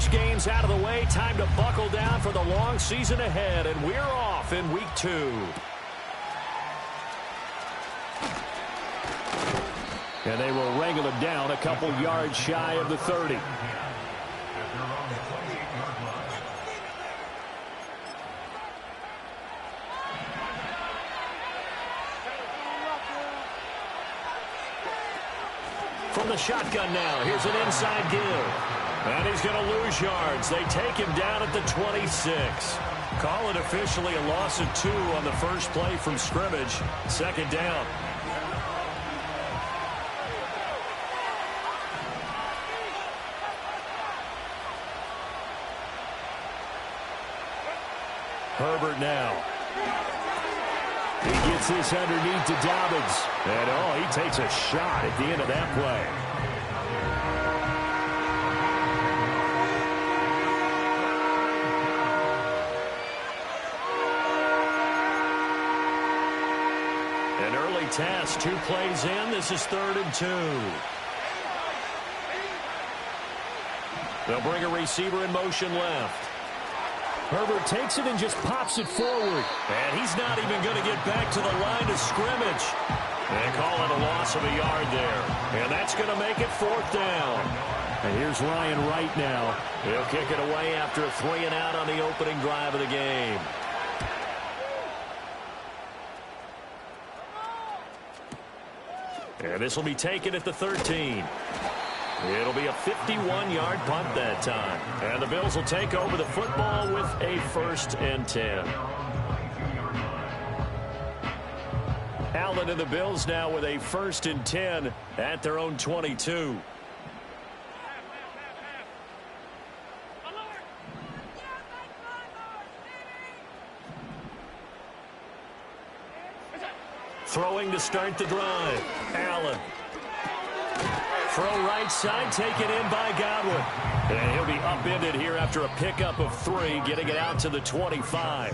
first game's out of the way. Time to buckle down for the long season ahead, and we're off in week 2. And they will wrangle him down a couple yards shy of the 30. From the shotgun now, here's an inside give. And he's going to lose yards. They take him down at the 26. Call it officially a loss of 2 on the first play from scrimmage. Second down. Herbert now. He gets this underneath to Dobbins. And, he takes a shot at the end of that play. An early test, 2 plays in. This is 3rd and 2. They'll bring a receiver in motion left. Herbert takes it and just pops it forward. And he's not even going to get back to the line of scrimmage. They call it a loss of a yard there. And that's going to make it 4th down. And here's Ryan Wright now. He'll kick it away after a 3 and out on the opening drive of the game. And this will be taken at the 13. It'll be a 51-yard punt that time. And the Bills will take over the football with a 1st and 10. Allen and the Bills now with a 1st and 10 at their own 22. Throwing to start the drive. Allen. Throw right side, taken in by Godwin. And he'll be upended here after a pickup of 3, getting it out to the 25.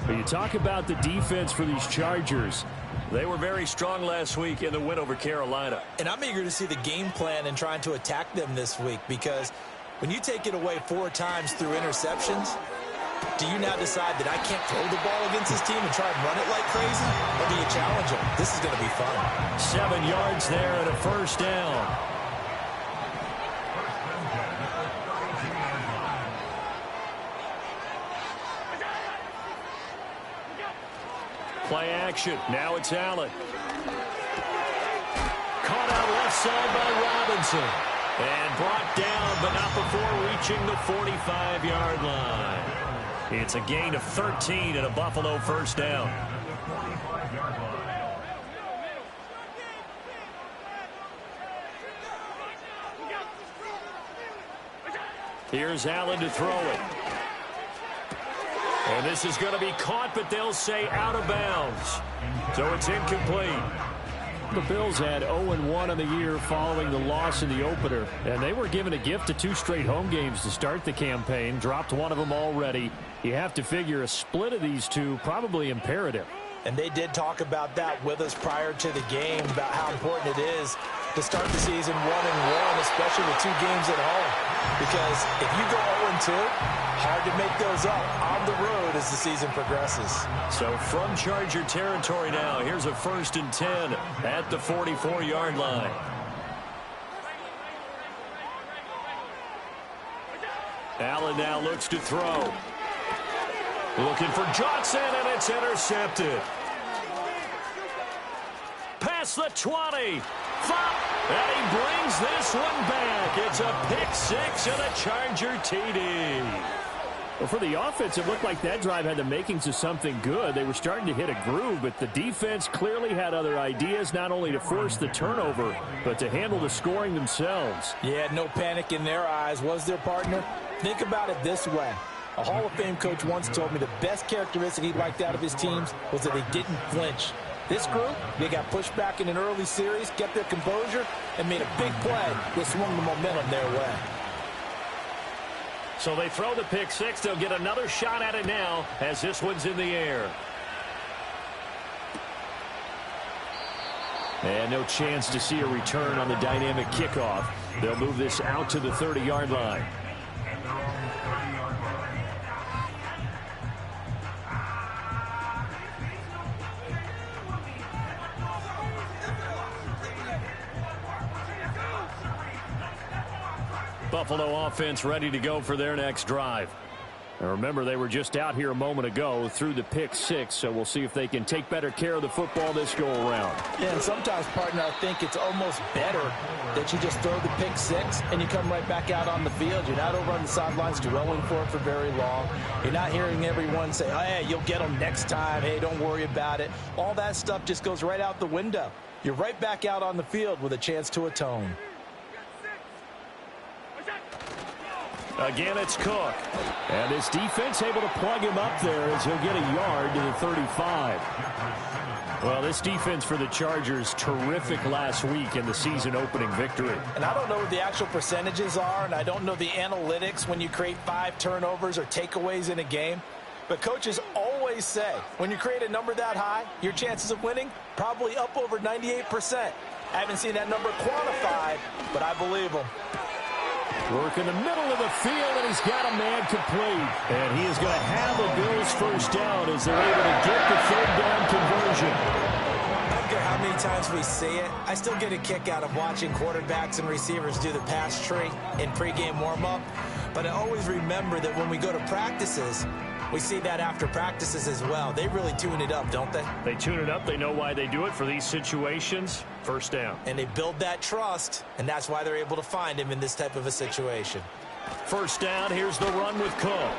But you talk about the defense for these Chargers. They were very strong last week in the win over Carolina. And I'm eager to see the game plan and trying to attack them this week, because when you take it away 4 times through interceptions, do you now decide that I can't throw the ball against this team and try and run it like crazy? Or do you challenge them? This is going to be fun. 7 yards there and a 1st down. Play action. Now it's Allen. Caught out left side by Robinson. And brought down, but not before reaching the 45-yard line. It's a gain of 13 and a Buffalo 1st down. Here's Allen to throw it. And this is going to be caught, but they'll say out of bounds. So it's incomplete. The Bills had 0-1 on the year following the loss in the opener. And they were given a gift of 2 straight home games to start the campaign. Dropped one of them already. You have to figure a split of these 2 probably imperative. And they did talk about that with us prior to the game, about how important it is to start the season 1-1, especially with 2 games at home. Because if you go 0-2, hard to make those up on the road as the season progresses. So from Charger territory now, here's a 1st and 10 at the 44-yard line. Allen now looks to throw. Looking for Johnson, and it's intercepted. Past the 20. And he brings this one back. It's a pick 6 and a Charger TD. Well, for the offense, it looked like that drive had the makings of something good. They were starting to hit a groove, but the defense clearly had other ideas, not only to force the turnover, but to handle the scoring themselves. Yeah, no panic in their eyes, was their partner? Think about it this way. A Hall of Fame coach once told me the best characteristic he liked out of his teams was that they didn't flinch. This group, they got pushed back in an early series, kept their composure, and made a big play that swung the momentum their way. So they throw the pick 6. They'll get another shot at it now as this one's in the air. And no chance to see a return on the dynamic kickoff. They'll move this out to the 30-yard line. Buffalo offense ready to go for their next drive. And remember, they were just out here a moment ago through the pick six, so we'll see if they can take better care of the football this go-around. Yeah, and sometimes, partner, I think it's almost better that you just throw the pick six and you come right back out on the field. You're not over on the sidelines dwelling for it for very long. You're not hearing everyone say, hey, you'll get them next time. Hey, don't worry about it. All that stuff just goes right out the window. You're right back out on the field with a chance to atone. Again, it's Cook. And this defense able to plug him up there as he'll get a yard to the 35. Well, this defense for the Chargers, terrific last week in the season-opening victory. And I don't know what the actual percentages are, and I don't know the analytics when you create 5 turnovers or takeaways in a game. But coaches always say, when you create a number that high, your chances of winning probably up over 98%. I haven't seen that number quantified, but I believe them. Work in the middle of the field, and he's got a man complete. And he is going to have the Bills first down as they're able to get the third down conversion. I don't care how many times we see it. I still get a kick out of watching quarterbacks and receivers do the pass tree in pregame warm-up. But I always remember that when we go to practices, we see that after practices as well. They really tune it up, don't they? They tune it up. They know why they do it for these situations. First down. And they build that trust, and that's why they're able to find him in this type of a situation. First down, here's the run with Cook.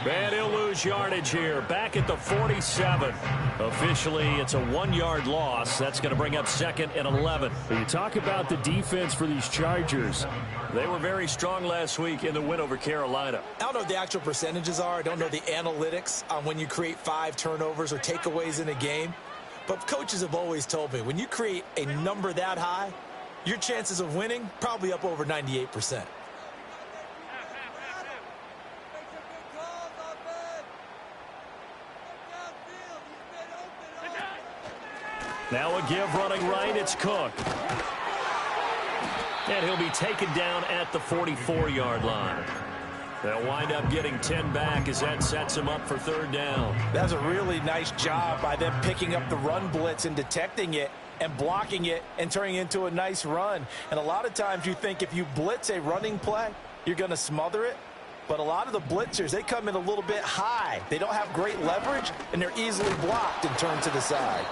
And he'll lose yardage here. Back at the 47. Officially, it's a 1-yard loss. That's going to bring up 2nd and 11. You talk about the defense for these Chargers. They were very strong last week in the win over Carolina. I don't know what the actual percentages are. I don't know the analytics on when you create 5 turnovers or takeaways in a game. But coaches have always told me, when you create a number that high, your chances of winning probably up over 98%. Now a give running right, it's Cook. And he'll be taken down at the 44-yard line. They'll wind up getting 10 back as that sets him up for third down. That's a really nice job by them picking up the run blitz and detecting it and blocking it and turning it into a nice run. And a lot of times you think if you blitz a running play, you're going to smother it. But a lot of the blitzers, they come in a little bit high. They don't have great leverage, and they're easily blocked and turned to the side.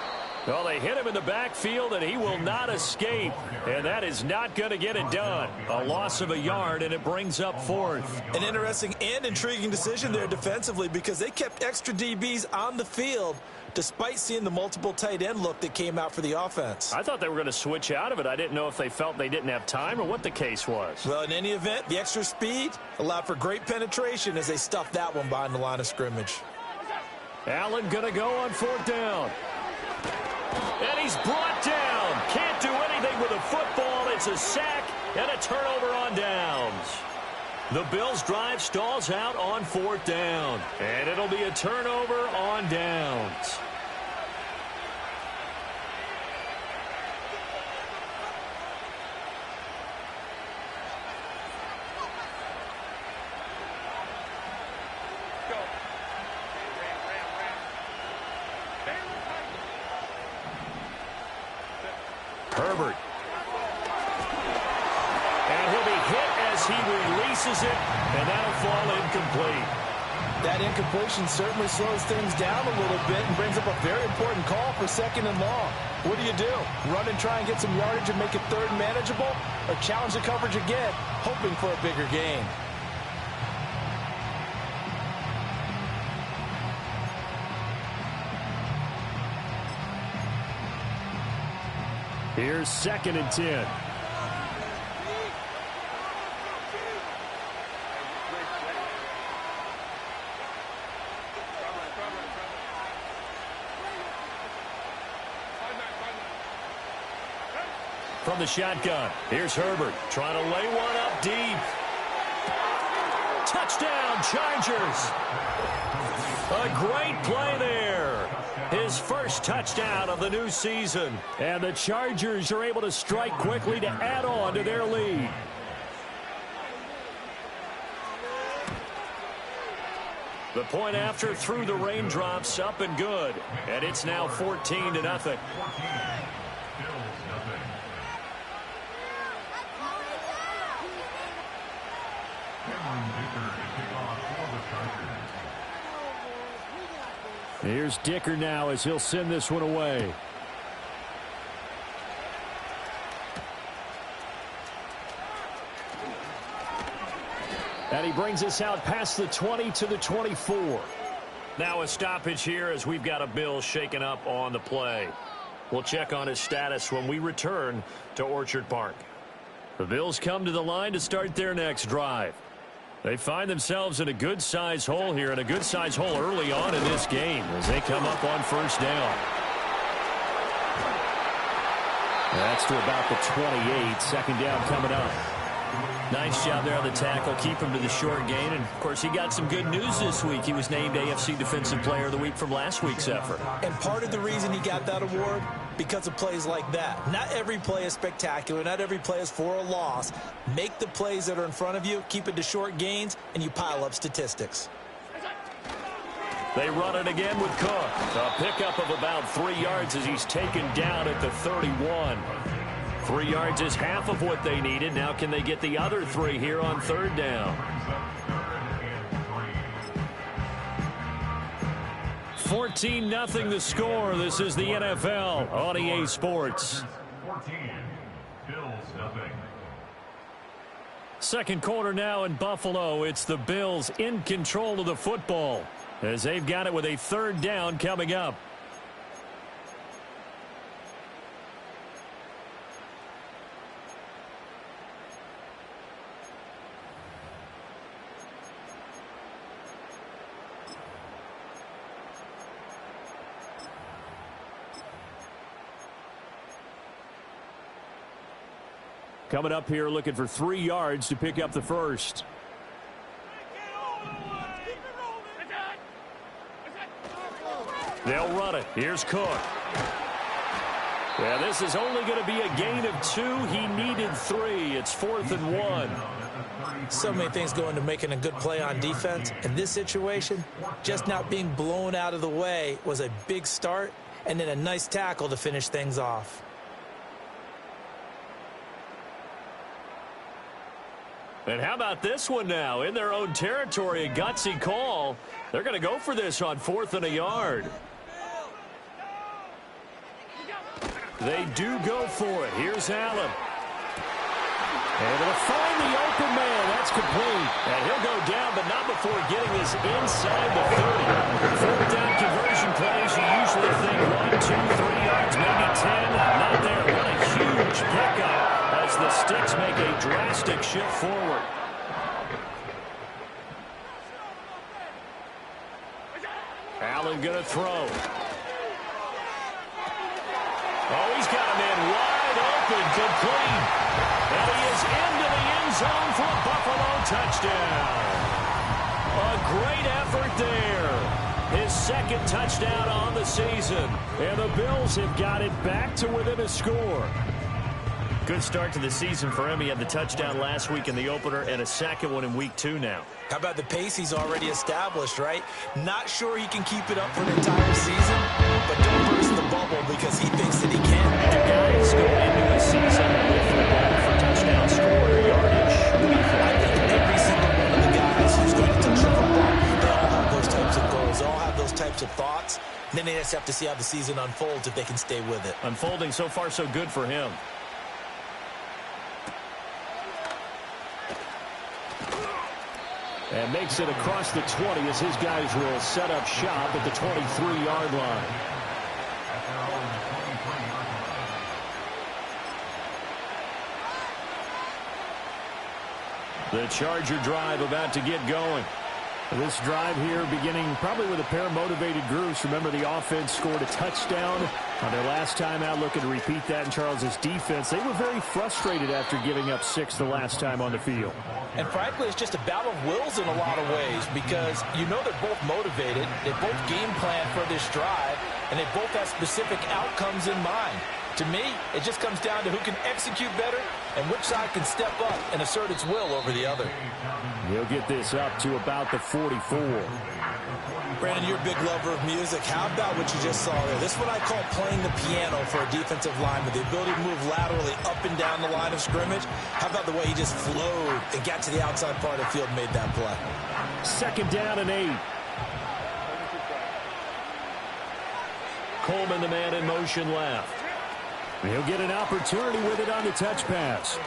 Well, they hit him in the backfield, and he will not escape. And that is not going to get it done. A loss of a yard, and it brings up 4th. An interesting and intriguing decision there defensively because they kept extra DBs on the field despite seeing the multiple tight end look that came out for the offense. I thought they were going to switch out of it. I didn't know if they felt they didn't have time or what the case was. Well, in any event, the extra speed allowed for great penetration as they stuffed that one behind the line of scrimmage. Allen going to go on 4th down. And he's brought down. Can't do anything with a football. It's a sack and a turnover on downs. The Bills' drive stalls out on 4th down. And it'll be a turnover on downs. Herbert. And he'll be hit as he releases it, and that'll fall incomplete. That incompletion certainly slows things down a little bit and brings up a very important call for 2nd and long. What do? Run and try and get some yardage and make it 3rd manageable, or challenge the coverage again, hoping for a bigger gain? Here's 2nd and 10. From the shotgun, here's Herbert trying to lay one up deep. Touchdown, Chargers. A great play there. His first touchdown of the new season. And the Chargers are able to strike quickly to add on to their lead. The point after through the raindrops, up and good. And it's now 14-0. Here's Dicker now as he'll send this one away. And he brings us out past the 20 to the 24. Now a stoppage here as we've got a Bill shaken up on the play. We'll check on his status when we return to Orchard Park. The Bills come to the line to start their next drive. They find themselves in a good-sized hole here, and a good-sized hole early on in this game as they come up on first down. That's to about the 28. Second down coming up. Nice job there on the tackle. Keep him to the short gain. And, of course, he got some good news this week. He was named AFC Defensive Player of the Week from last week's effort. And part of the reason he got that award, because of plays like that. Not every play is spectacular. Not every play is for a loss. Make the plays that are in front of you, keep it to short gains, and you pile up statistics. They run it again with Cook. A pickup of about 3 yards as he's taken down at the 31. 3 yards is half of what they needed. Now can they get the other 3 here on third down? 14-0 the score. This is the NFL on EA Sports. 14, Bills nothing. Second quarter now in Buffalo. It's the Bills in control of the football as they've got it with a third down coming up. Coming up here looking for 3 yards to pick up the first. They'll run it. Here's Cook. Well, this is only going to be a gain of 2. He needed 3. It's 4th and 1. So many things go into making a good play on defense. In this situation, just not being blown out of the way was a big start, and then a nice tackle to finish things off. And how about this one now? In their own territory, a gutsy call. They're going to go for this on 4th and a yard. They do go for it. Here's Allen. Able to find the open man. That's complete. And he'll go down, but not before getting this inside the 30. Fourth down conversion plays. You usually think 1, 2, 3 yards, maybe 10. Not there. What a huge pickup as the Sticks make a drastic shift forward. Allen going to throw. Oh, he's got a man wide open, complete. And he is into the end zone for a Buffalo touchdown. A great effort there. His second touchdown on the season. And the Bills have got it back to within a score. Good start to the season for him. He had the touchdown last week in the opener and a second one in week 2 now. How about the pace he's already established, right? Not sure he can keep it up for an entire season, but don't burst the bubble because he thinks that he can. Do guys go into a season with the goal for touchdown score or yardage? I think every single one of the guys who's going to touch the football, they all have those types of goals. They all have those types of thoughts. Then they just have to see how the season unfolds if they can stay with it. Unfolding so far so good for him. And makes it across the 20 as his guys will set up shop at the 23-yard line. The Charger drive about to get going. This drive here beginning probably with a pair of motivated groups. Remember, the offense scored a touchdown on their last time out, looking to repeat that in Charles's defense. They were very frustrated after giving up 6 the last time on the field. And frankly, it's just a battle of wills in a lot of ways because you know they're both motivated. They both game plan for this drive, and they both have specific outcomes in mind. To me, it just comes down to who can execute better and which side can step up and assert its will over the other. He'll get this up to about the 44. Brandon, you're a big lover of music. How about what you just saw there? This is what I call playing the piano for a defensive lineman. The ability to move laterally up and down the line of scrimmage. How about the way he just flowed and got to the outside part of the field and made that play? Second down and 8. Coleman, the man in motion left. He'll get an opportunity with it on the touch pass.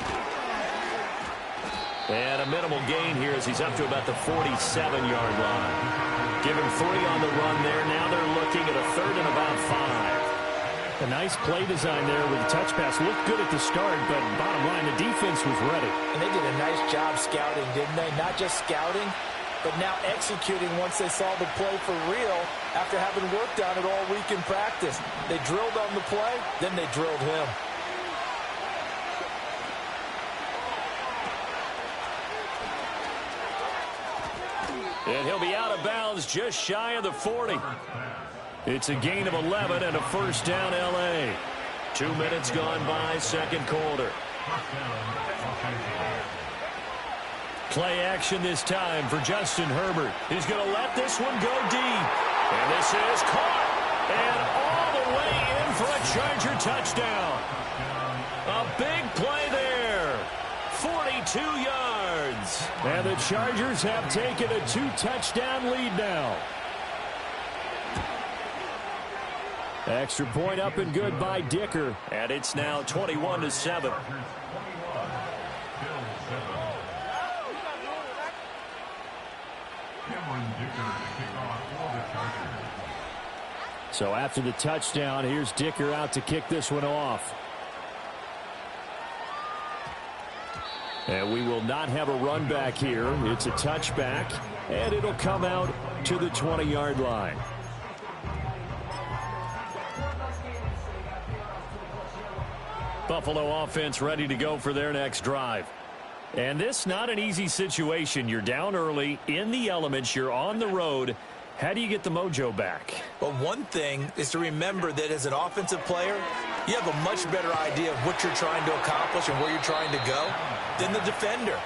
And a minimal gain here as he's up to about the 47-yard line. Give him 3 on the run there. Now they're looking at a 3rd and about 5. A nice play design there with the touch pass. Looked good at the start, but bottom line, the defense was ready. And they did a nice job scouting, didn't they? Not just scouting, but now executing once they saw the play for real after having worked on it all week in practice. They drilled on the play, then they drilled him. And he'll be out of bounds just shy of the 40. It's a gain of 11 and a first down, L.A. 2 minutes gone by, second quarter. Play action this time for Justin Herbert. He's going to let this one go deep. And this is caught. And all the way in for a Charger touchdown. A big play there. 42 yards. And the Chargers have taken a 2-touchdown lead now. Extra point up and good by Dicker. And it's now 21-7. So after the touchdown, here's Dicker out to kick this one off. And we will not have a run back here. It's a touchback, and it'll come out to the 20-yard line. Buffalo offense ready to go for their next drive. And this not an easy situation. You're down early, in the elements, you're on the road. How do you get the mojo back? Well, one thing is to remember that as an offensive player, you have a much better idea of what you're trying to accomplish and where you're trying to go than the defender.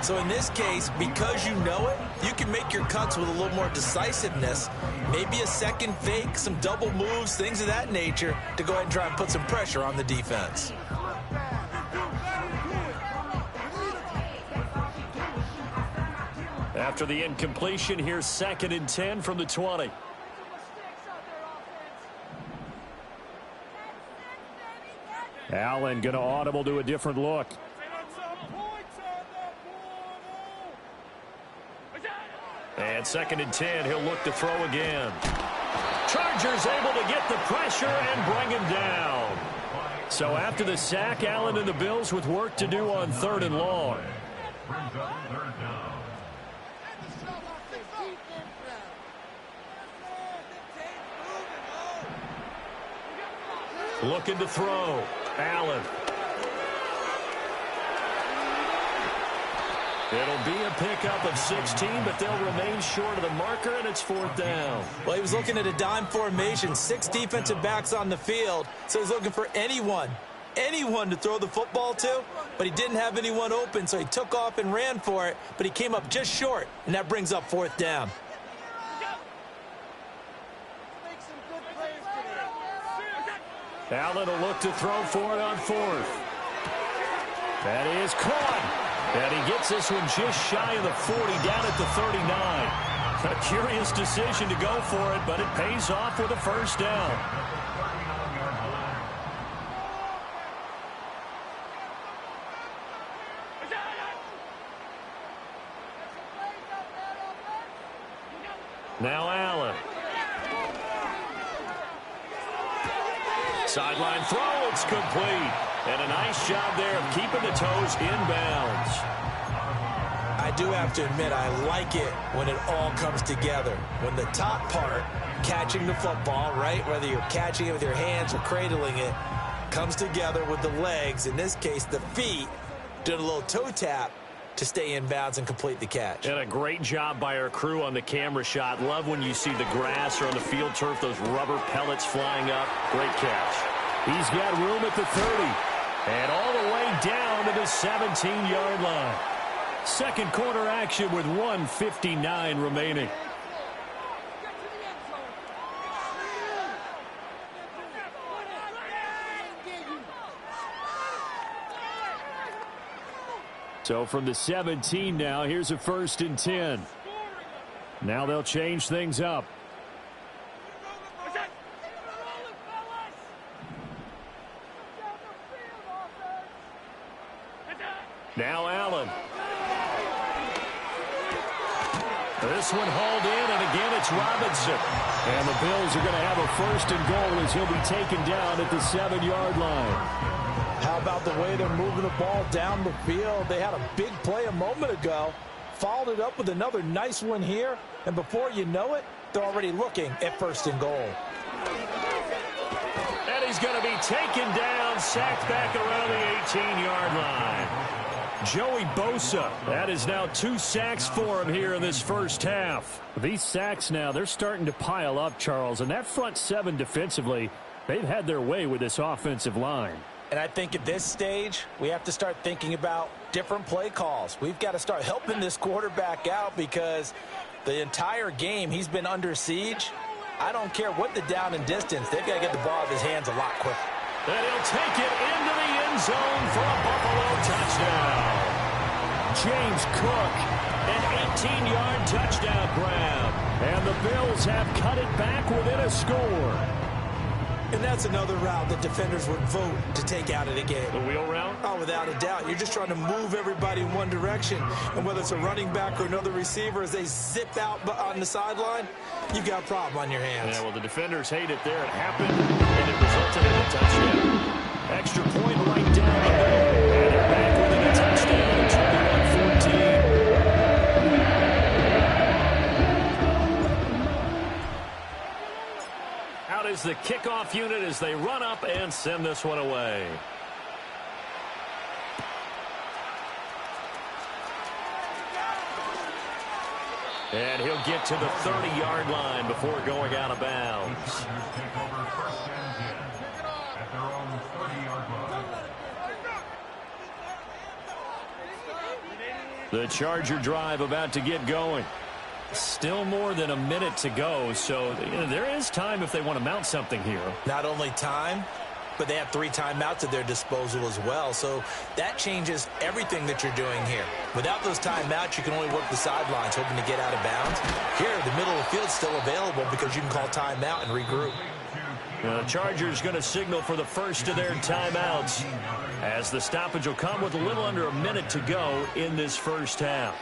So in this case, because you know it, you can make your cuts with a little more decisiveness, maybe a second fake, some double moves, things of that nature, to go ahead and try and put some pressure on the defense. After the incompletion, here's 2nd and 10 from the 20. Allen going to audible to a different look. And 2nd and 10, he'll look to throw again. Chargers able to get the pressure and bring him down. So after the sack, Allen and the Bills with work to do on 3rd and long. Looking to throw. Allen. It'll be a pickup of 16, but they'll remain short of the marker, and it's 4th down. Well, he was looking at a dime formation, 6 defensive backs on the field, so he's looking for anyone to throw the football to, but he didn't have anyone open, so he took off and ran for it, but he came up just short, and that brings up 4th down. Allen will look to throw for it on 4th. That is caught. And he gets this one just shy of the 40, down at the 39. A curious decision to go for it, but it pays off with a first down. Now Allen. Sideline throw, it's complete. And a nice job there of keeping the toes inbounds. I do have to admit, I like it when it all comes together. When the top part, catching the football, right, whether you're catching it with your hands or cradling it, comes together with the legs, in this case the feet, doing a little toe tap to stay in bounds and complete the catch. And a great job by our crew on the camera shot. Love when you see the grass or on the field turf, those rubber pellets flying up. Great catch. He's got room at the 30. And all the way down to the 17-yard line. Second quarter action with 1:59 remaining. So from the 17 now, here's a 1st and 10. Now they'll change things up. Now Allen. This one hauled in, and again it's Robinson. And the Bills are going to have a 1st and goal as he'll be taken down at the 7-yard line. How about the way they're moving the ball down the field? They had a big play a moment ago, followed it up with another nice one here, and before you know it, they're already looking at 1st and goal. And he's going to be taken down, sacked back around the 18-yard line. Joey Bosa, that is now 2 sacks for him here in this first half. These sacks now, they're starting to pile up, Charles, and that front 7 defensively, they've had their way with this offensive line. And I think at this stage, we have to start thinking about different play calls. We've got to start helping this quarterback out because the entire game he's been under siege. I don't care what the down and distance, they've got to get the ball out of his hands a lot quicker. And he'll take it into the end zone for a Buffalo touchdown. James Cook, an 18-yard touchdown grab. And the Bills have cut it back within a score. And that's another route that defenders would vote to take out of the game. The wheel route? Oh, without a doubt. You're just trying to move everybody in one direction. And whether it's a running back or another receiver, as they zip out on the sideline, you've got a problem on your hands. Yeah, well, the defenders hate it there. It happened, and it resulted in a touchdown. Extra point right down the middle. And they're back within a touchdown, 21-14. Out is the kickoff unit as they run up and send this one away. And he'll get to the 30-yard line before going out of bounds. The Charger drive about to get going. Still more than a minute to go, so there is time if they want to mount something here. Not only time, but they have 3 timeouts at their disposal as well, so that changes everything that you're doing here. Without those timeouts, you can only work the sidelines, hoping to get out of bounds. Here, the middle of the field's still available because you can call timeout and regroup. The Chargers going to signal for the first of their timeouts as the stoppage will come with a little under a minute to go in this first half.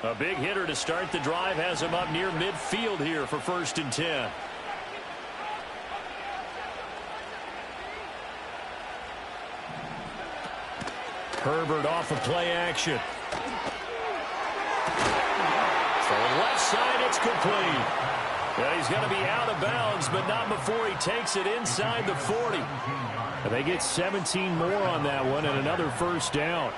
A big hitter to start the drive has him up near midfield here for 1st and 10. Herbert off of play action. So left side, it's complete. Yeah, he's going to be out of bounds, but not before he takes it inside the 40. And they get 17 more on that one and another first down.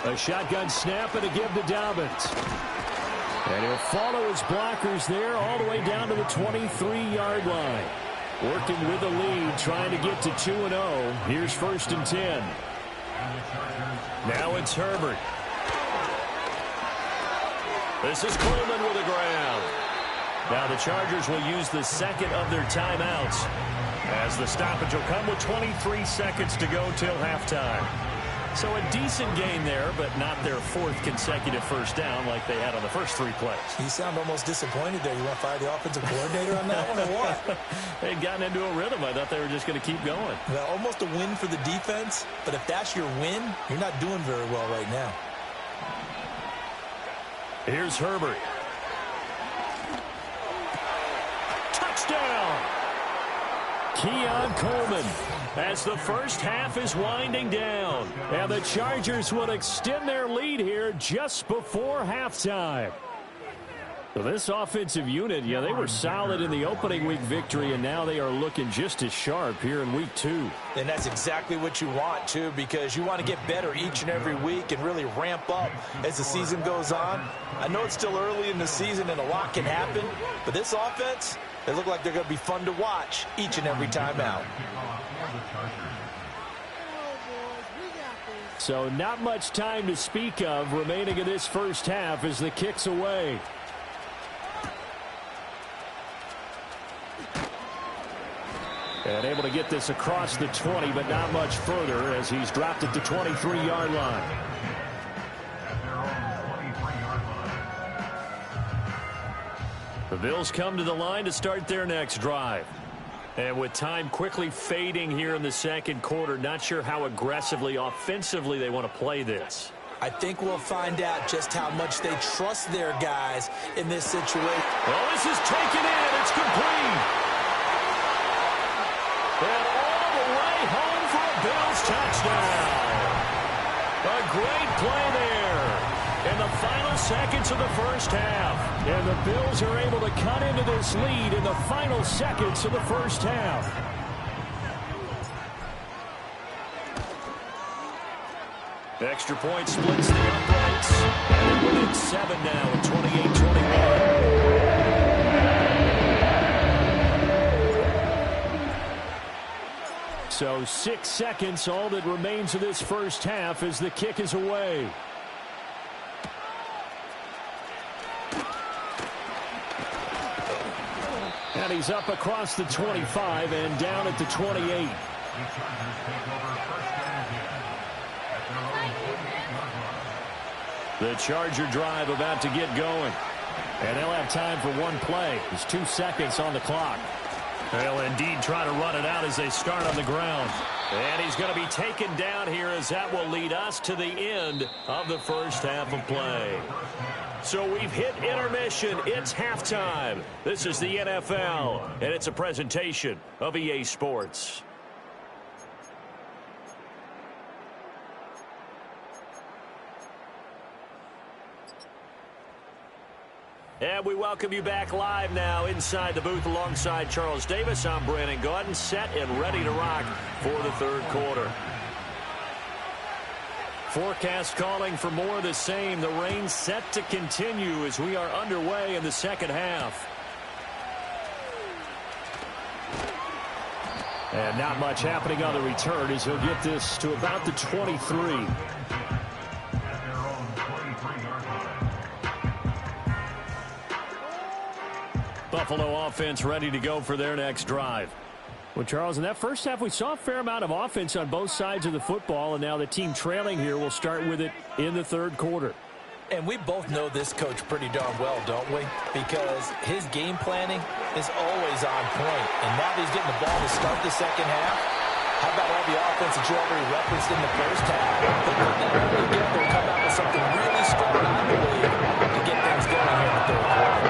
A shotgun snap and a give to Dobbins. And he'll follow his blockers there all the way down to the 23-yard line. Working with the lead, trying to get to 2-0. Here's 1st and 10. Now it's Herbert. This is Coleman with a grab. Now the Chargers will use the second of their timeouts as the stoppage will come with 23 seconds to go till halftime. So a decent gain there, but not their 4th consecutive first down like they had on the first 3 plays. You sound almost disappointed there. You want to fire the offensive coordinator on that one or what? They'd gotten into a rhythm. I thought they were just going to keep going. Well, almost a win for the defense, but if that's your win, you're not doing very well right now. Here's Herbert. Touchdown! Keon Coleman as the first half is winding down. And the Chargers will extend their lead here just before halftime. So this offensive unit, yeah, they were solid in the opening week victory, and now they are looking just as sharp here in week 2. And that's exactly what you want, too, because you want to get better each and every week and really ramp up as the season goes on. I know it's still early in the season and a lot can happen, but this offense, they look like they're going to be fun to watch each and every time out. So not much time to speak of remaining in this first half as the kick's away. And able to get this across the 20, but not much further as he's dropped at the 23-yard line. The Bills come to the line to start their next drive. And with time quickly fading here in the second quarter, not sure how aggressively, offensively they want to play this. I think we'll find out just how much they trust their guys in this situation. Well, this is taken in. It's complete. And all the way home for a Bills touchdown. A great play there in the final seconds of the first half. And the Bills are able to cut into this lead in the final seconds of the first half. Extra point splits the uprights. And they're within 7 now at 28-21. So 6 seconds, all that remains of this first half as the kick is away. And he's up across the 25 and down at the 28. The Charger drive about to get going. And they'll have time for one play. There's 2 seconds on the clock. They'll indeed try to run it out as they start on the ground. And he's going to be taken down here as that will lead us to the end of the first half of play. So we've hit intermission. It's halftime. This is the NFL, and it's a presentation of EA Sports. And we welcome you back live now inside the booth alongside Charles Davis. I'm Brandon Gaudin, set and ready to rock for the third quarter. Forecast calling for more of the same. The rain set to continue as we are underway in the second half. And not much happening on the return as he'll get this to about the 23. Buffalo offense ready to go for their next drive. Well, Charles, in that first half, we saw a fair amount of offense on both sides of the football, and now the team trailing here will start with it in the third quarter. And we both know this coach pretty darn well, don't we? Because his game planning is always on point. And now that he's getting the ball to start the second half, how about all the offense that you already referenced in the first half? They put that all together and come out with something really strong, I believe, to get things going here in the third quarter.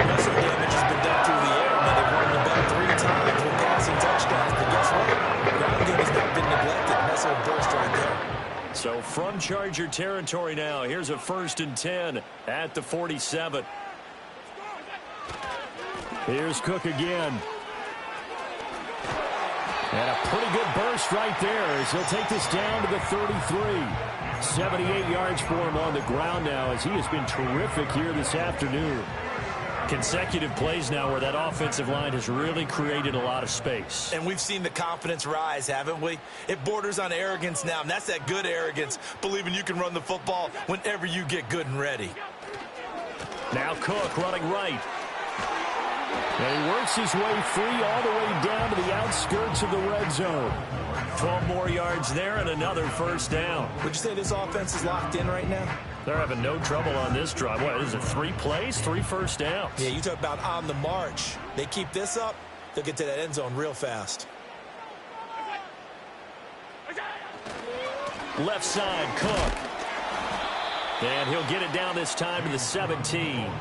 Most of the damage has been done through the air. Now they've run the ball 3 times with passing touchdowns. But guess what? Ground game has not been neglected. And that's a burst right there. So from Charger territory now, here's a 1st and 10 at the 47. Here's Cook again. And a pretty good burst right there as he'll take this down to the 33. 78 yards for him on the ground now as he has been terrific here this afternoon. Consecutive plays now where that offensive line has really created a lot of space. And we've seen the confidence rise, haven't we? It borders on arrogance now, and that's that good arrogance, believing you can run the football whenever you get good and ready. Now Cook running right. And he works his way free all the way down to the outskirts of the red zone. 12 more yards there and another first down. Would you say this offense is locked in right now? They're having no trouble on this drive. What is it, 3 plays, 3 first downs? Yeah, you talk about on the march. They keep this up, they'll get to that end zone real fast. Left side, Cook. And he'll get it down this time to the 17.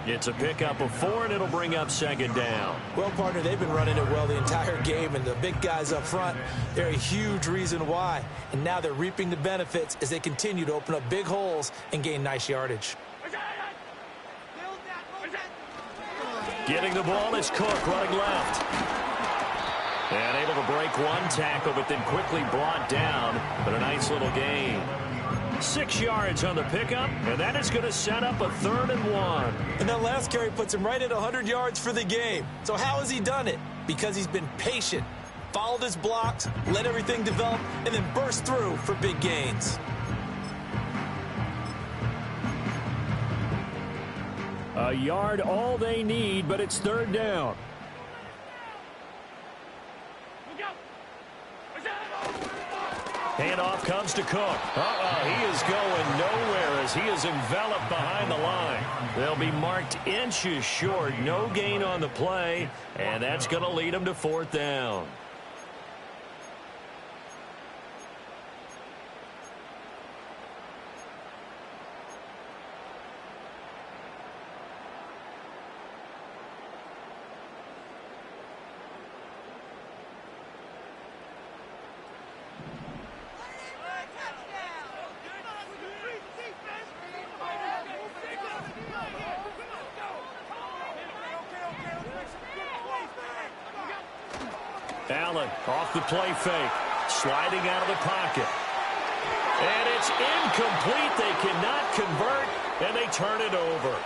It's a pickup of 4, and it'll bring up 2nd down. Well, partner, they've been running it well the entire game, and the big guys up front, they're a huge reason why. And now they're reaping the benefits as they continue to open up big holes and gain nice yardage. Getting the ball is Cook running left. And able to break one tackle, but then quickly brought down. But a nice little gain. 6 yards on the pickup, and that is going to set up a 3rd and 1. And that last carry puts him right at 100 yards for the game. So how has he done it? Because he's been patient, followed his blocks, let everything develop, and then burst through for big gains. A yard all they need, but it's 3rd down. And off comes to Cook. He is going nowhere as he is enveloped behind the line. They'll be marked inches short. No gain on the play, and that's going to lead them to 4th down. Allen off the play fake, sliding out of the pocket. And it's incomplete. They cannot convert, and they turn it over.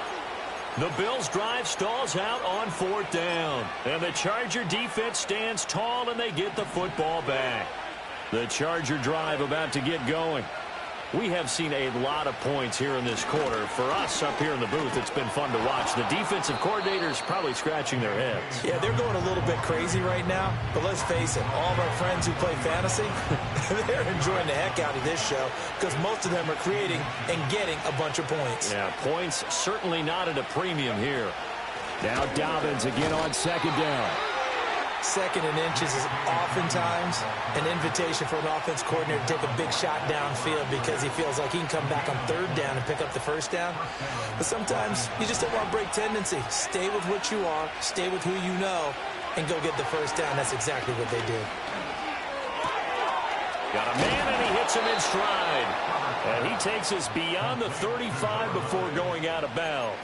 The Bills' drive stalls out on 4th down. And the Charger defense stands tall, and they get the football back. The Charger drive about to get going. We have seen a lot of points here in this quarter. For us up here in the booth, it's been fun to watch. The defensive coordinators probably scratching their heads. Yeah, they're going a little bit crazy right now. But let's face it, all of our friends who play fantasy, they're enjoying the heck out of this show because most of them are creating and getting a bunch of points. Yeah, points certainly not at a premium here. Now Dobbins again on 2nd down. 2nd and inches is oftentimes an invitation for an offense coordinator to take a big shot downfield because he feels like he can come back on 3rd down and pick up the 1st down. But sometimes you just don't want to break tendency. Stay with what you are, stay with who you know, and go get the 1st down. That's exactly what they did. Got a man, and he hits him in stride. And he takes us beyond the 35 before going out of bounds.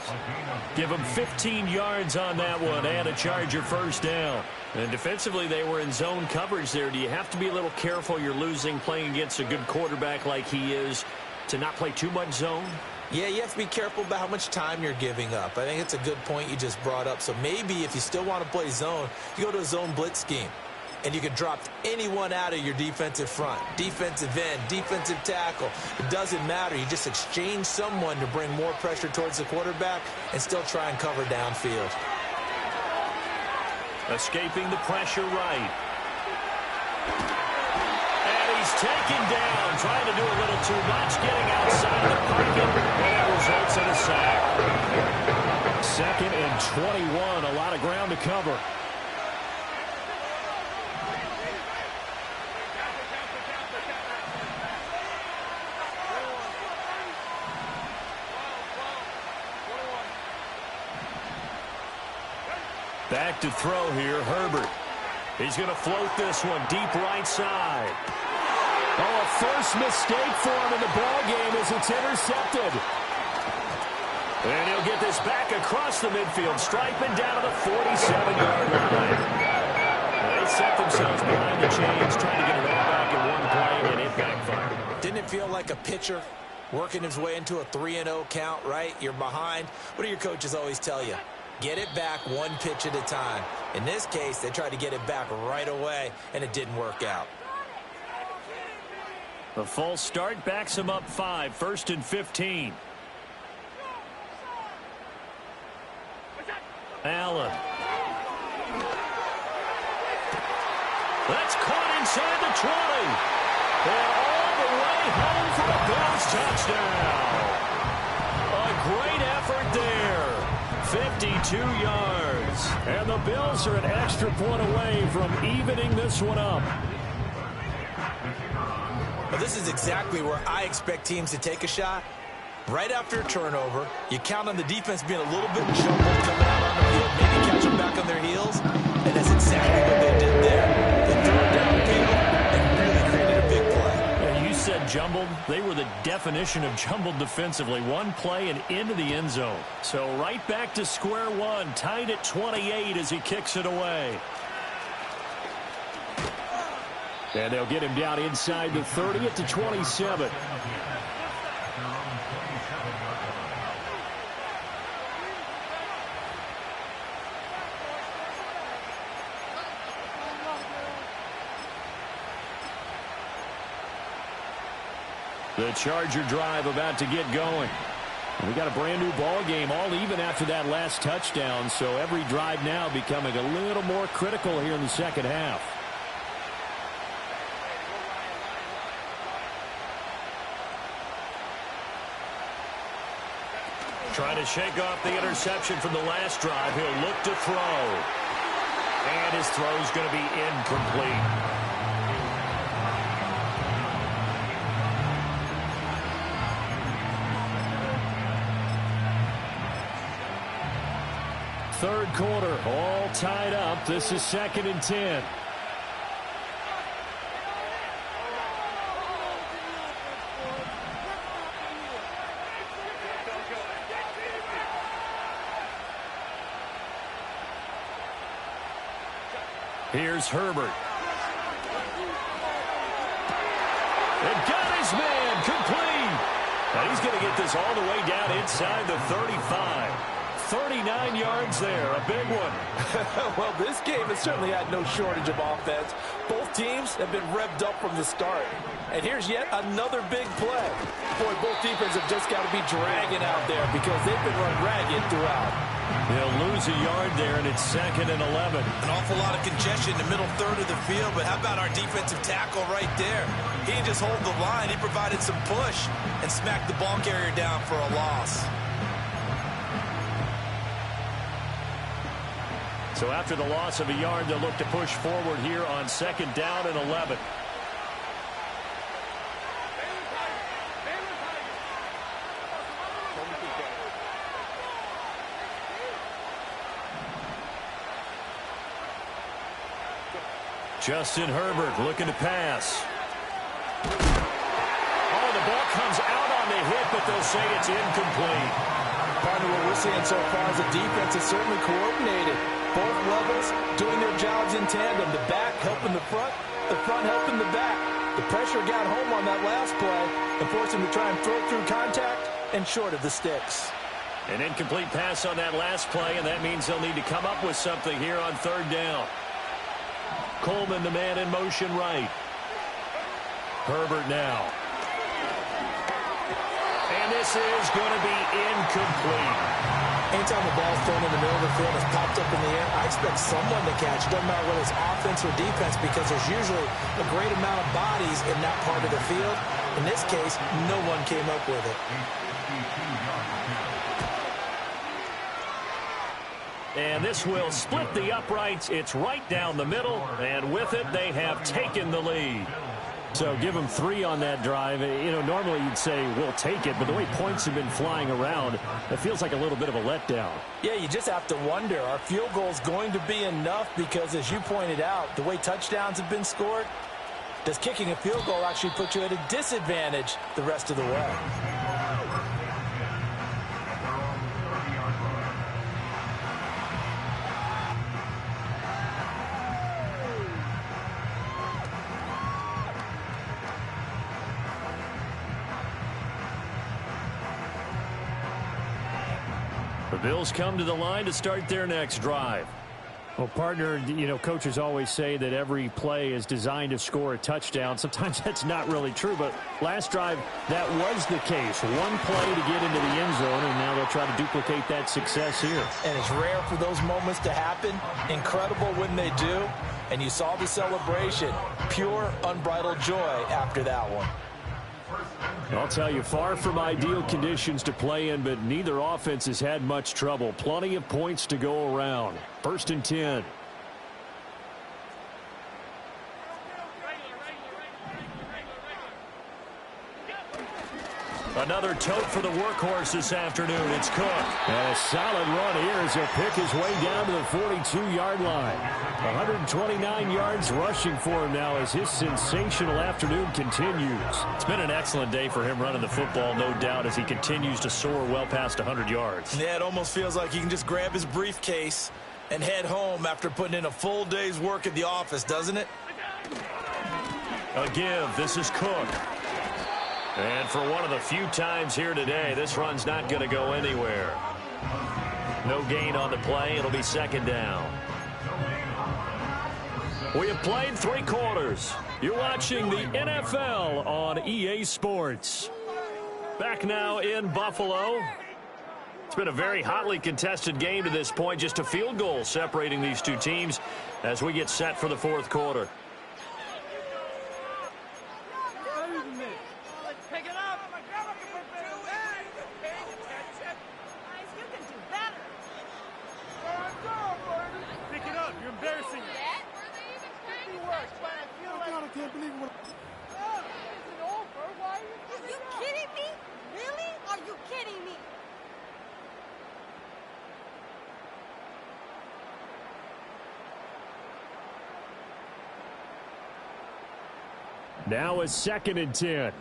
Give him 15 yards on that one and a Charger 1st down. And defensively, they were in zone coverage there. Do you have to be a little careful you're losing playing against a good quarterback like he is to not play too much zone? Yeah, you have to be careful about how much time you're giving up. I think it's a good point you just brought up. So maybe if you still want to play zone, you go to a zone blitz scheme. And you can drop anyone out of your defensive front, defensive end, defensive tackle. It doesn't matter. You just exchange someone to bring more pressure towards the quarterback and still try and cover downfield. Escaping the pressure right. And he's taken down, trying to do a little too much, getting outside the pocket, and it results in a sack. 2nd and 21, a lot of ground to cover. Back to throw here, Herbert. He's going to float this one deep right side. Oh, a first mistake for him in the ball game as it's intercepted. And he'll get this back across the midfield stripe and down to the 47-yard line. They set themselves behind the chains, trying to get it all back in one play, and it backfired. Didn't it feel like a pitcher working his way into a 3-0 count, right? You're behind. What do your coaches always tell you? Get it back one pitch at a time. In this case, they tried to get it back right away, and it didn't work out. The false start backs him up 5, 1st and 15. Allen. That's caught inside the 20. And all the way home for a Bills touchdown. A great effort there. 52 yards. And the Bills are an extra point away from evening this one up. Well, this is exactly where I expect teams to take a shot. Right after a turnover, you count on the defense being a little bit jumbled coming out on the field, maybe catch them back on their heels, and that's exactly what they did there. They threw it downfield and really created a big play. And you said jumbled. They were the definition of jumbled defensively. One play and into the end zone. So right back to square one, tied at 28 as he kicks it away. And they'll get him down inside the 30 at the 27. The Charger drive about to get going. We got a brand new ball game, all even after that last touchdown. So every drive now becoming a little more critical here in the second half. Trying to shake off the interception from the last drive. He'll look to throw. And his throw's going to be incomplete. Third quarter, all tied up. This is 2nd and 10. Here's Herbert. And got his man complete. And he's going to get this all the way down inside the 35. 39 yards there, a big one. Well, this game has certainly had no shortage of offense. Both teams have been revved up from the start. And here's yet another big play. Boy, both defenses have just got to be dragging out there because they've been run ragged throughout. They'll lose a yard there, and it's 2nd and 11. An awful lot of congestion in the middle third of the field, but how about our defensive tackle right there? He didn't just hold the line. He provided some push and smacked the ball carrier down for a loss. So after the loss of a yard, they'll look to push forward here on 2nd down and 11. Justin Herbert looking to pass. Oh, the ball comes out on the hit, but they'll say it's incomplete. Partner, what we're seeing so far is the defense is certainly coordinated. Both levels doing their jobs in tandem. The back helping the front helping the back. The pressure got home on that last play and forced him to try and throw through contact and short of the sticks. An incomplete pass on that last play, and that means they'll need to come up with something here on 3rd down. Coleman, the man in motion right. Herbert now. And this is going to be incomplete. Anytime the ball's thrown in the middle of the field, it's popped up in the air, I expect someone to catch. It doesn't matter whether it's offense or defense because there's usually a great amount of bodies in that part of the field. In this case, no one came up with it. And this will split the uprights. It's right down the middle, and with it, they have taken the lead. So give them 3 on that drive. You know, normally you'd say, we'll take it, but the way points have been flying around, it feels like a little bit of a letdown. Yeah, you just have to wonder, are field goals going to be enough? Because as you pointed out, the way touchdowns have been scored, does kicking a field goal actually put you at a disadvantage the rest of the way? The Bills come to the line to start their next drive. Well, partner, you know, coaches always say that every play is designed to score a touchdown. Sometimes that's not really true, but last drive, that was the case. One play to get into the end zone, and now they'll try to duplicate that success here. And it's rare for those moments to happen. Incredible when they do. And you saw the celebration. Pure, unbridled joy after that one. I'll tell you, far from ideal conditions to play in, but neither offense has had much trouble. Plenty of points to go around. 1st and 10. Another tote for the workhorse this afternoon. It's Cook. And a solid run here as he'll pick his way down to the 42-yard line. 129 yards rushing for him now as his sensational afternoon continues. It's been an excellent day for him running the football, no doubt, as he continues to soar well past 100 yards. Yeah, it almost feels like he can just grab his briefcase and head home after putting in a full day's work at the office, doesn't it? A give. This is Cook. And for one of the few times here today, this run's not going to go anywhere. No gain on the play. It'll be 2nd down. We have played 3 quarters. You're watching the NFL on EA Sports. Back now in Buffalo. It's been a very hotly contested game to this point. Just a field goal separating these two teams as we get set for the 4th quarter. Now a 2nd and 10.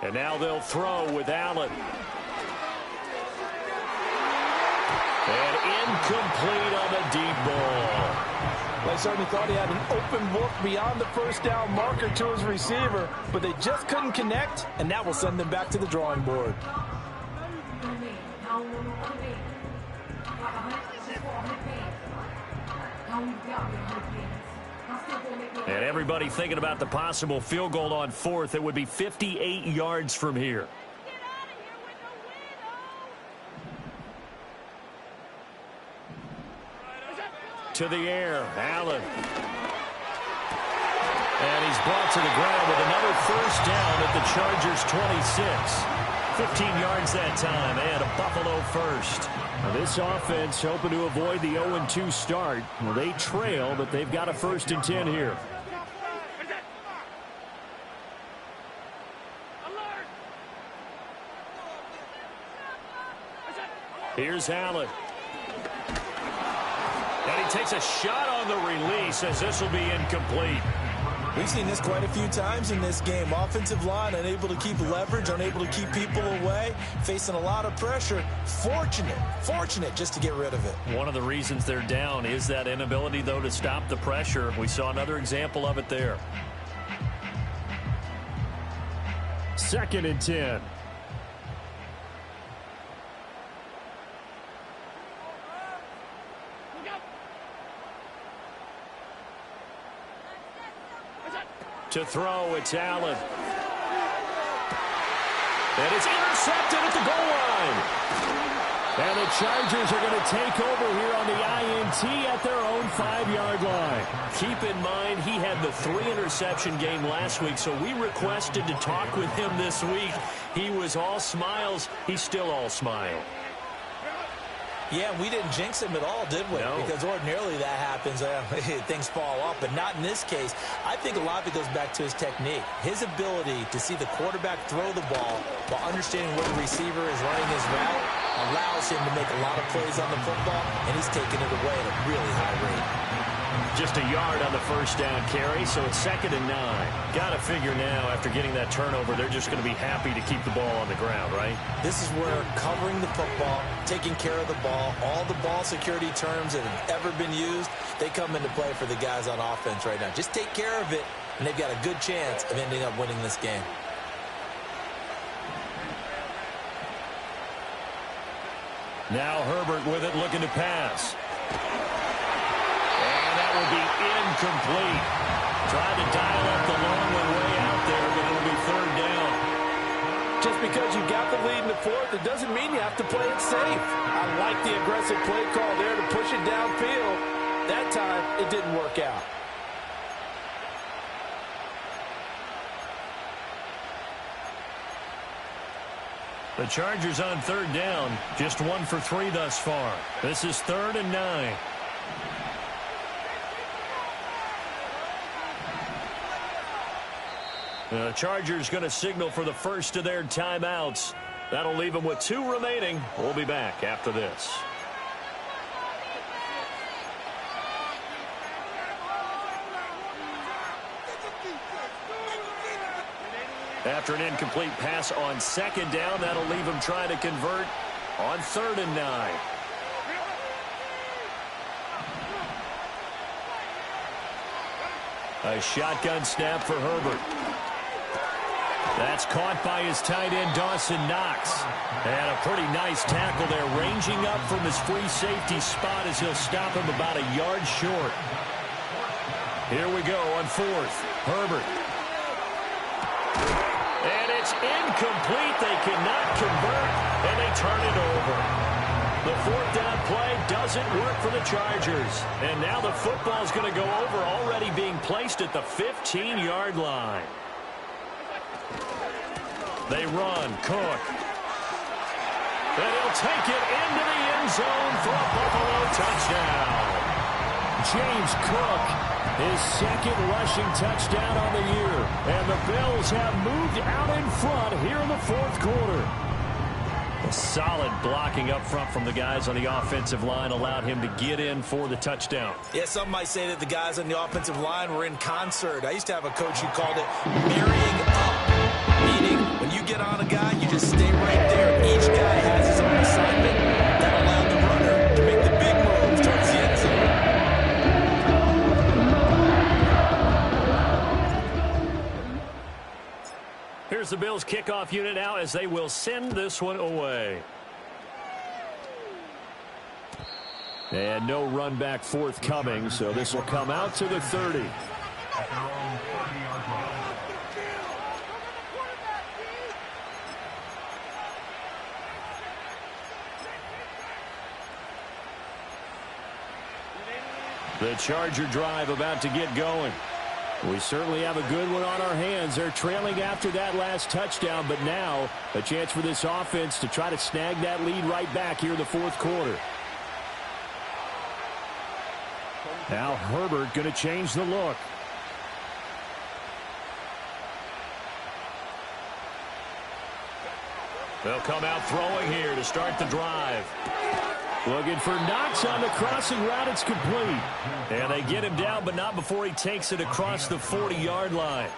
And now they'll throw with Allen. And incomplete on the deep ball. Well, I certainly thought he had an open look beyond the first down marker to his receiver, but they just couldn't connect, and that will send them back to the drawing board. And everybody thinking about the possible field goal on 4th. It would be 58 yards from here. To the air, Allen. And he's brought to the ground with another first down at the Chargers' 26. 15 yards that time, and a Buffalo first. Now this offense hoping to avoid the 0-2 start. Well, they trail, but they've got a 1st and 10 here. Here's Allen. And he takes a shot on the release as this will be incomplete. We've seen this quite a few times in this game. Offensive line unable to keep leverage, unable to keep people away, facing a lot of pressure. Fortunate just to get rid of it. One of the reasons they're down is that inability, though, to stop the pressure. We saw another example of it there. 2nd and 10. To throw, it's Allen. And it's intercepted at the goal line. And the Chargers are going to take over here on the INT at their own 5-yard line. Keep in mind, he had the 3-interception game last week, so we requested to talk with him this week. He was all smiles. He's still all smile. Yeah, we didn't jinx him at all, did we? No. Because ordinarily that happens. Things fall off, but not in this case. I think a lot of it goes back to his technique. His ability to see the quarterback throw the ball while understanding where the receiver is running his route allows him to make a lot of plays on the football, and he's taking it away at a really high rate. Just a yard on the first down carry, so it's 2nd and 9. Got to figure now, after getting that turnover, they're just going to be happy to keep the ball on the ground, right? This is where covering the football, taking care of the ball, all the ball security terms that have ever been used, they come into play for the guys on offense right now. Just take care of it, and they've got a good chance of ending up winning this game. Now Herbert with it, looking to pass. Will be incomplete. Trying to dial up the long one way out there, but it'll be 3rd down. Just because you got the lead in the 4th, it doesn't mean you have to play it safe. I like the aggressive play call there to push it downfield. That time, it didn't work out. The Chargers on 3rd down, just 1 for 3 thus far. This is 3rd and 9. The Chargers going to signal for the first of their timeouts. That'll leave them with 2 remaining. We'll be back after this. After an incomplete pass on 2nd down, that'll leave them trying to convert on 3rd and 9. A shotgun snap for Herbert. That's caught by his tight end, Dawson Knox. And a pretty nice tackle there, ranging up from his free safety spot as he'll stop him about a yard short. Here we go on 4th. Herbert. And it's incomplete. They cannot convert, and they turn it over. The 4th down play doesn't work for the Chargers. And now the football is going to go over, already being placed at the 15-yard line. They run. Cook. And he'll take it into the end zone for a Buffalo touchdown. James Cook, his 2nd rushing touchdown on the year. And the Bills have moved out in front here in the 4th quarter. Solid blocking up front from the guys on the offensive line allowed him to get in for the touchdown. Yeah, some might say that the guys on the offensive line were in concert. I used to have a coach who called it marrying up, meaning when you get on a guy, you just stay right there. Each guy has his own assignment. That allowed the runner to make the big move towards the end zone. Here's the Bills kickoff unit now as they will send this one away. And no run back forthcoming, so this will come out to the 30. At their own 30-yard line. The Charger drive about to get going. We certainly have a good one on our hands. They're trailing after that last touchdown, but now a chance for this offense to try to snag that lead right back here in the fourth quarter. Now Herbert going to change the look. They'll come out throwing here to start the drive. Looking for Knox on the crossing route. It's complete. And they get him down, but not before he takes it across the 40-yard line.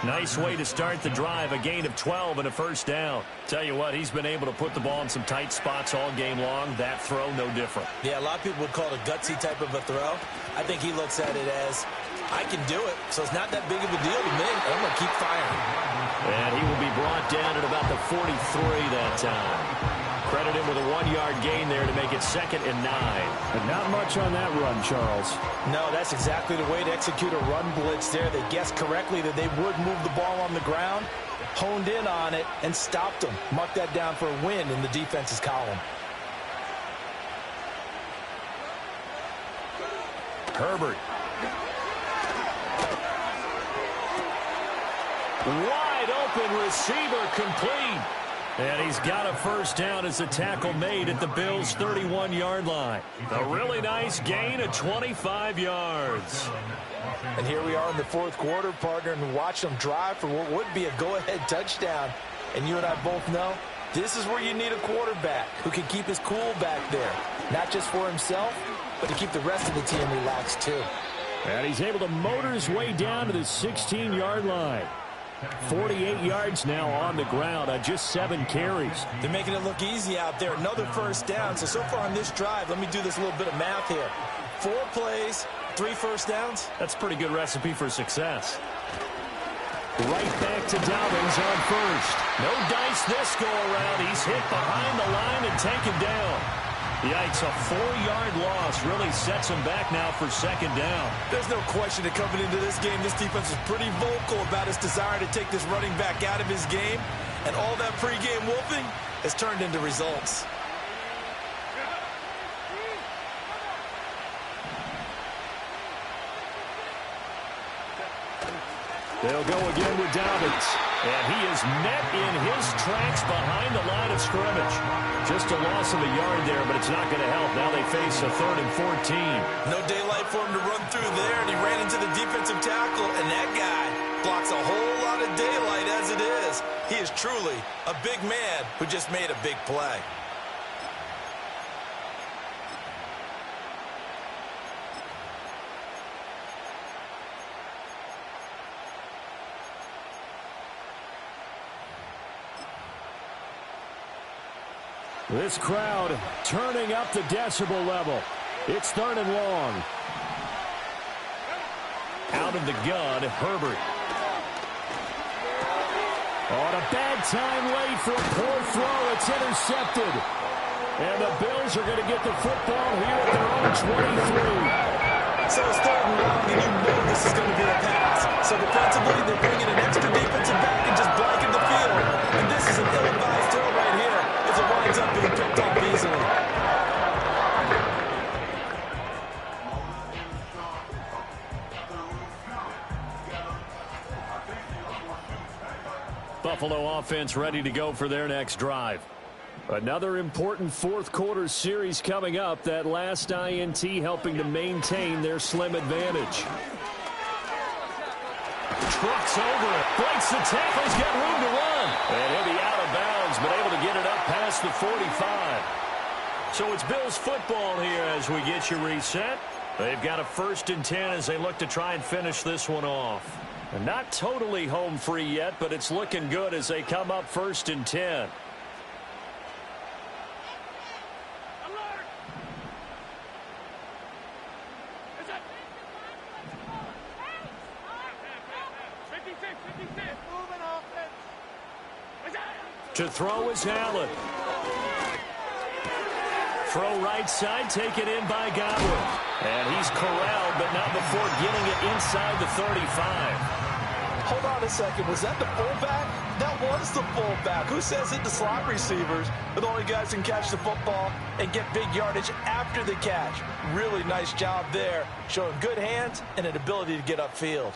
Nice way to start the drive. A gain of 12 and a first down. Tell you what, he's been able to put the ball in some tight spots all game long. That throw, no different. Yeah, a lot of people would call it a gutsy type of a throw. I think he looks at it as, I can do it, so it's not that big of a deal to me. I'm going to keep firing. And he will be brought down at about the 43 that time. Credit him with a 1-yard gain there to make it 2nd and 9. But not much on that run, Charles. No, that's exactly the way to execute a run blitz there. They guessed correctly that they would move the ball on the ground, honed in on it, and stopped them. Mark that down for a win in the defense's column. Herbert. Wide open receiver complete. And he's got a first down as the tackle made at the Bills' 31-yard line. A really nice gain of 25 yards. And here we are in the fourth quarter, partner, and watch them drive for what would be a go-ahead touchdown. And you and I both know this is where you need a quarterback who can keep his cool back there. Not just for himself, but to keep the rest of the team relaxed too. And he's able to motor his way down to the 16-yard line. 48 yards now on the ground on just 7 carries. They're making it look easy out there. Another first down. So far on this drive, let me do this little bit of math here. 4 plays, 3 first downs. That's a pretty good recipe for success. Right back to Dobbins on first. No dice this go around. He's hit behind the line and taken down. Yikes, a 4-yard loss really sets him back now for 2nd down. There's no question that coming into this game, this defense is pretty vocal about its desire to take this running back out of his game. And all that pregame wolfing has turned into results. They'll go again with Dobbins. And he is met in his tracks behind the line of scrimmage. Just a loss of a yard there, but it's not going to help. Now they face a 3rd and 14. No daylight for him to run through there, and he ran into the defensive tackle, and that guy blocks a whole lot of daylight as it is. He is truly a big man who just made a big play. This crowd turning up the decibel level. It's 3rd and long. Out of the gun, Herbert. On a bad time late for a poor throw. It's intercepted. And the Bills are going to get the football here at their own 23. So it's 3rd and long, and you know this is going to be a pass. So defensively, they're bringing an extra defensive back and just blanking the field. And this is an ill-advised throw right here. It winds up being picked off easily. Buffalo offense ready to go for their next drive. Another important fourth quarter series coming up. That last INT helping to maintain their slim advantage. Trucks over it. Breaks the tackle. He's got room to run. And he'll be out of bounds, but able to get it up past the 45. So it's Bills football here as we get you reset. They've got a 1st and 10 as they look to try and finish this one off. And not totally home free yet, but it's looking good as they come up 1st and 10. To throw is Allen. Throw right side, taken in by Godwin. And he's corralled, but not before getting it inside the 35. Hold on a second. Was that the fullback? That was the fullback. Who says it? The slot receivers are the only guys who can catch the football and get big yardage after the catch. Really nice job there, showing good hands and an ability to get upfield.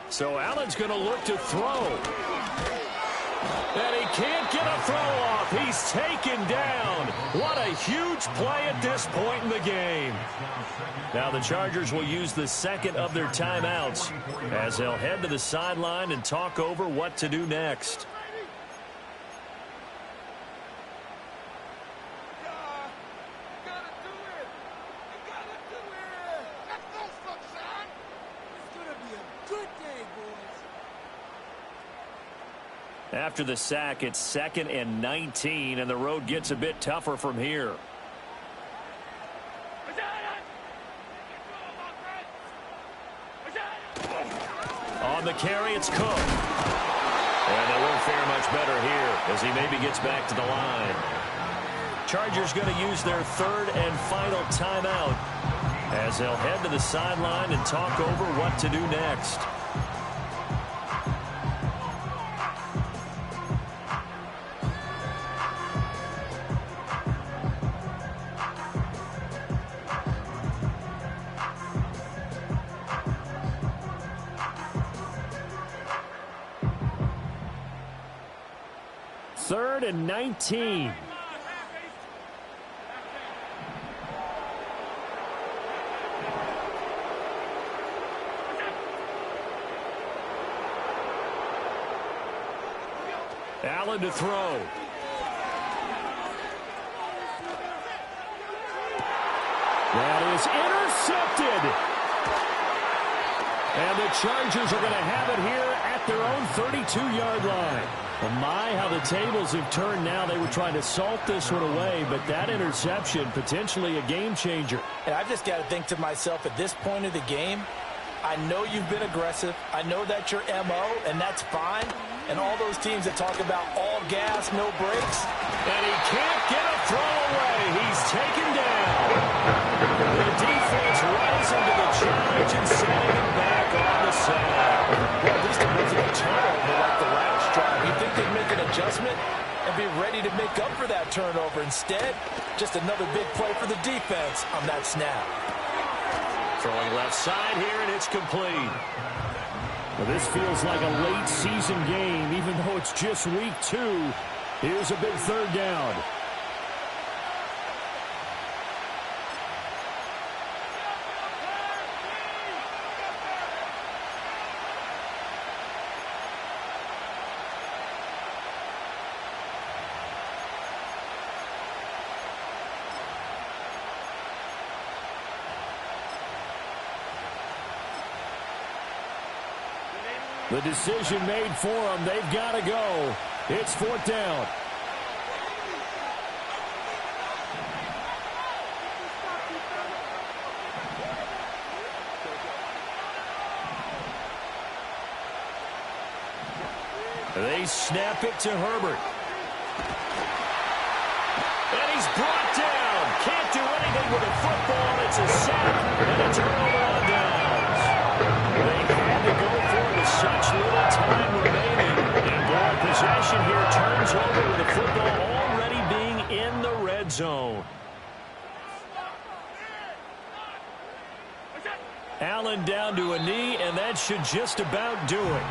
So Allen's going to look to throw. And he can't get a throw off. He's taken down. What a huge play at this point in the game. Now the Chargers will use the second of their timeouts as they'll head to the sideline and talk over what to do next. After the sack, it's 2nd and 19, and the road gets a bit tougher from here. On the carry, it's Cook. And they won't fare much better here as he maybe gets back to the line. Chargers going to use their 3rd and final timeout as they'll head to the sideline and talk over what to do next. Third and 19. Allen to throw. That is intercepted. And the Chargers are going to have it here at their own 32-yard line. Well, my, how the tables have turned now. They were trying to salt this one away, but that interception, potentially a game changer. And I've just got to think to myself, at this point of the game, I know you've been aggressive. I know that's your MO, and that's fine. And all those teams that talk about all gas, no brakes. And he can't get a throw away. He's taken down. The defense rising to the challenge and sending him back on the sack. Well, at least it wasn't a turnover like the last drive. You'd think they'd make an adjustment and be ready to make up for that turnover. Instead, just another big play for the defense on that snap. Throwing left side here, and it's complete. Well, this feels like a late season game, even though it's just week 2. Here's a big 3rd down. The decision made for them. They've got to go. It's 4th down. They snap it to Herbert. And he's brought down. Can't do anything with the football. It's a sack and a turnover on downs. They had to go for it with such little time remaining. And ball possession here turns over with the football already being in the red zone. Allen down to a knee, and that should just about do it.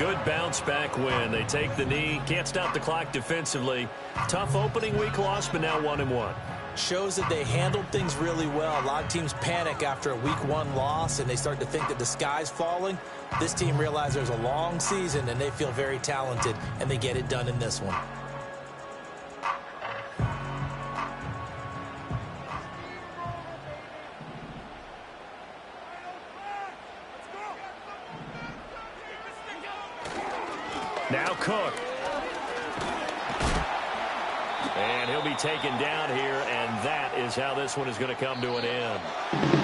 good bounce-back win. They take the knee, can't stop the clock defensively. Tough opening week loss, but now 1-1. Shows that they handled things really well. A lot of teams panic after a week 1 loss, and they start to think that the sky's falling. This team realized there's a long season, and they feel very talented, and they get it done in this one. Now Cook. And he'll be taken down here, and that is how this one is going to come to an end.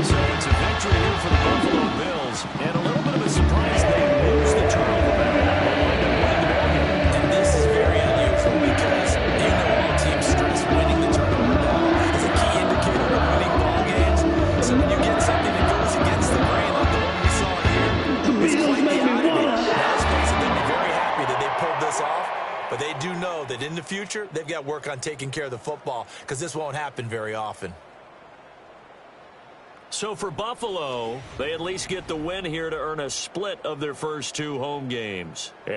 So it's a victory here for the Buffalo Bills, and a little bit of a surprise they lose the turnover battle and wind up winning the ballgame. And this is very unusual because you know all teams stress winning the turnover battle is a key indicator of winning ball games. So when you get something that goes against the grain like the one we saw here, it's quite the oddity. Now let's face it, they'll be very happy that they pulled this off. But they do know that in the future, they've got to work on taking care of the football because this won't happen very often. So for Buffalo, they at least get the win here to earn a split of their first 2 home games.